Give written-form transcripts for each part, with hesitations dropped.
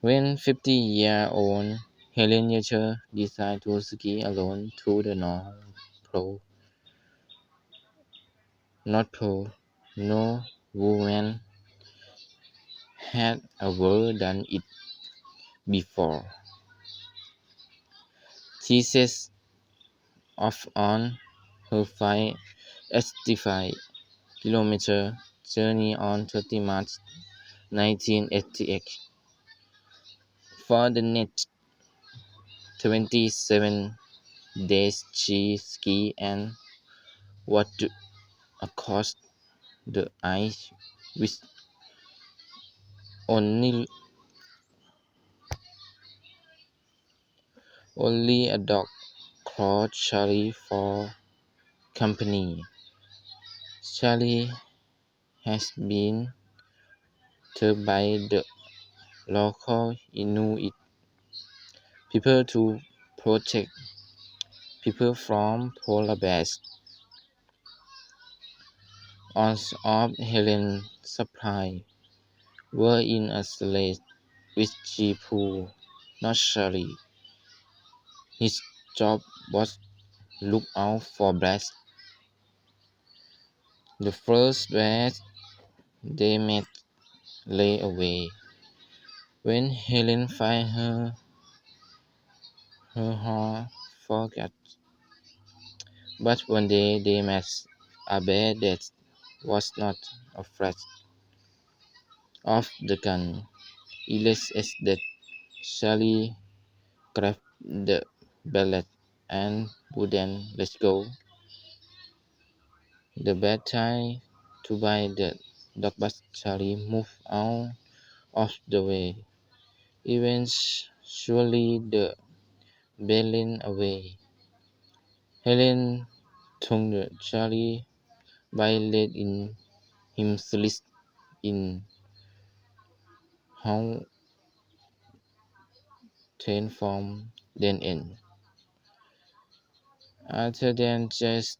When 50-year-old Helen Yeager decided to ski alone to the North Pole, no woman had ever done it before. She sets off on her 85-kilometer journey on 30 March 1988. For the next 27 days she skied and walked across the ice with only a dog called Charlie for company. Charlie has been taught by the local Inuit people to protect people from polar bears. All of Helen's supplies were in a sledge which she pulled, not Charlie. His job was look out for bears. The first bears they met lay away. When Helen fired her horn forgot. But one day they met a bear that was not afraid of the gun. Elise is that Sally grabbed the bellet and wouldn't let go. The bear tried to bite the dog but Sally moved out of the way. Eventually the bear leaned away. Helen took Charlie by letting him slip in how ten from then end. Other than just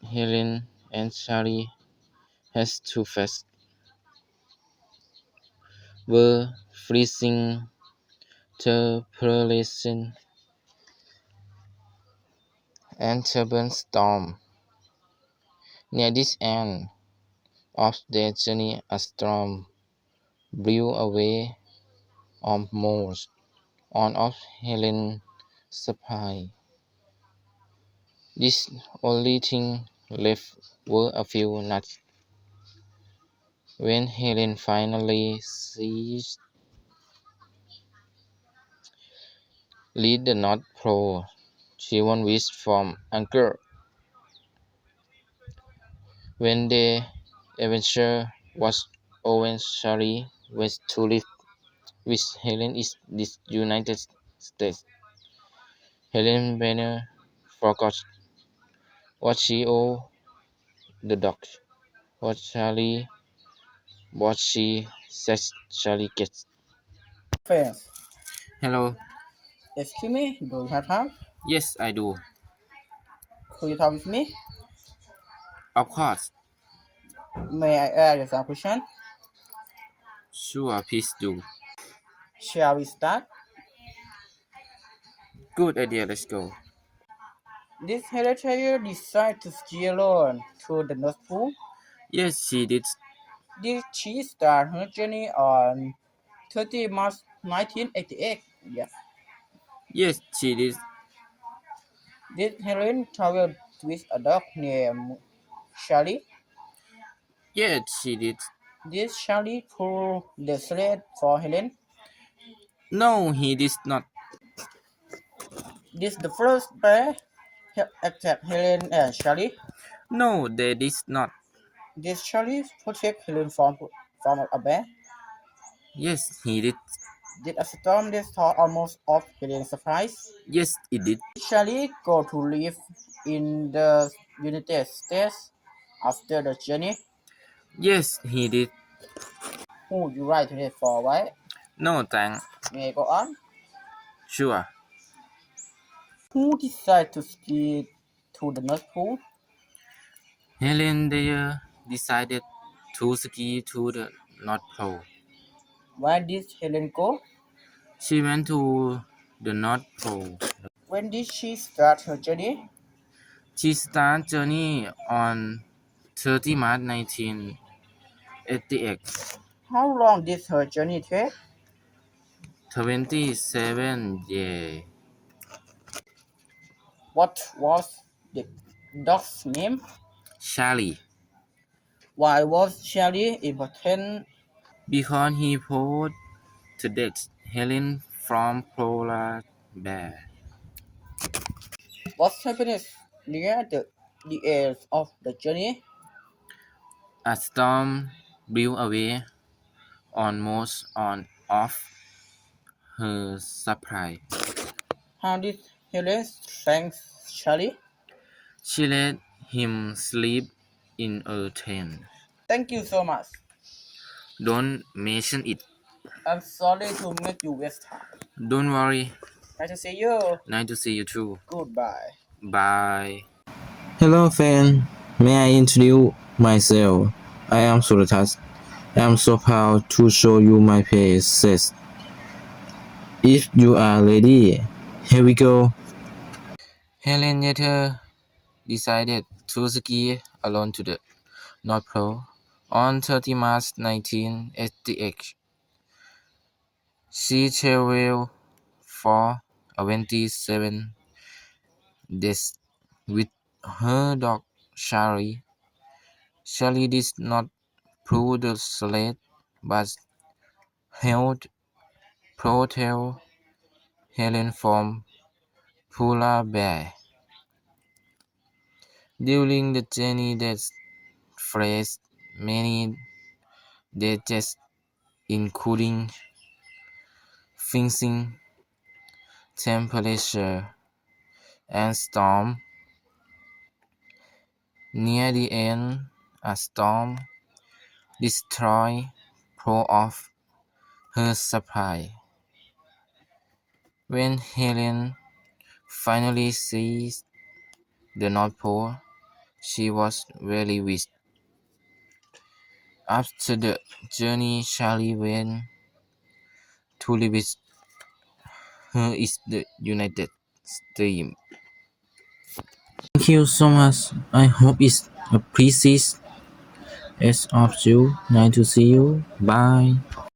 Helen and Charlie has two face were freezing turbulence and turbulent storm. Near this end of their journey a storm blew away almost all of Helen's supply. This only thing left were a few nuts. When Helen finally ceased lead the North Pole, she won wish from Anchor. When the adventure was over, Charlie was to live with Helen in the United States. Helen Banner forgot what she owed the dog, what she said Charlie gets. Friends, Hello. excuse me, do you have time? Yes, I do. Could you talk with me? Of course. May I ask you some question? Sure, please do. Shall we start? Good idea. Let's go. This hereditary decided to ski alone to the North Pole. Yes, she did. Did she start her journey on 30 March 1988? Yes. Yes, she did. Did Helen travel with a dog named Charlie? Yes, she did. Did Charlie pull the sled for Helen? No, he did not. Did the first bear attack Helen and Charlie? No, they did not. Did Charlie protect Helen from a bear? Yes, he did. Did a storm destroy almost of Helen's supplies? Yes, it did. Did Charlie go to live in the United States after the journey? Yes, he did. Who you write today for why? No, thanks. May I go on? Sure. Who decided to ski to the North Pole? Helen Dyer decided to ski to the North Pole. Where did Helen go? She went to the North Pole. When did she start her journey? She started journey on 30 March 1988. How long did her journey take? 27 years. What was the dog's name? Charlie, Why was Charlie important? because he protected Helen from polar bear. What happened near the end of the journey? A storm blew away almost on of her supply. How did Helen thank Charlie? She let him sleep in a tent. Thank you so much. Don't mention it. I'm sorry to make you waste time. Don't worry. Nice to see you. Nice to see you too. Goodbye. Bye. Hello, fan. May I introduce myself? I am Suratas. I am so proud to show you my faces. If you are ready, here we go. Helen later decided to ski alone to the North Pole on 30 March 1988. She traveled for 27 days with her dog Charlie. Charlie did not pull the sled but helped protect Helen from polar bear. During the journey they faced many dangers including freezing temperature and storm. Near the end, a storm destroyed part of her supply. When Helen finally sees the North Pole, she was very weak. After the journey, Charlie went to live with her in the United States. Thank you so much. I hope it's appreciated as of you. Nice to see you. Bye.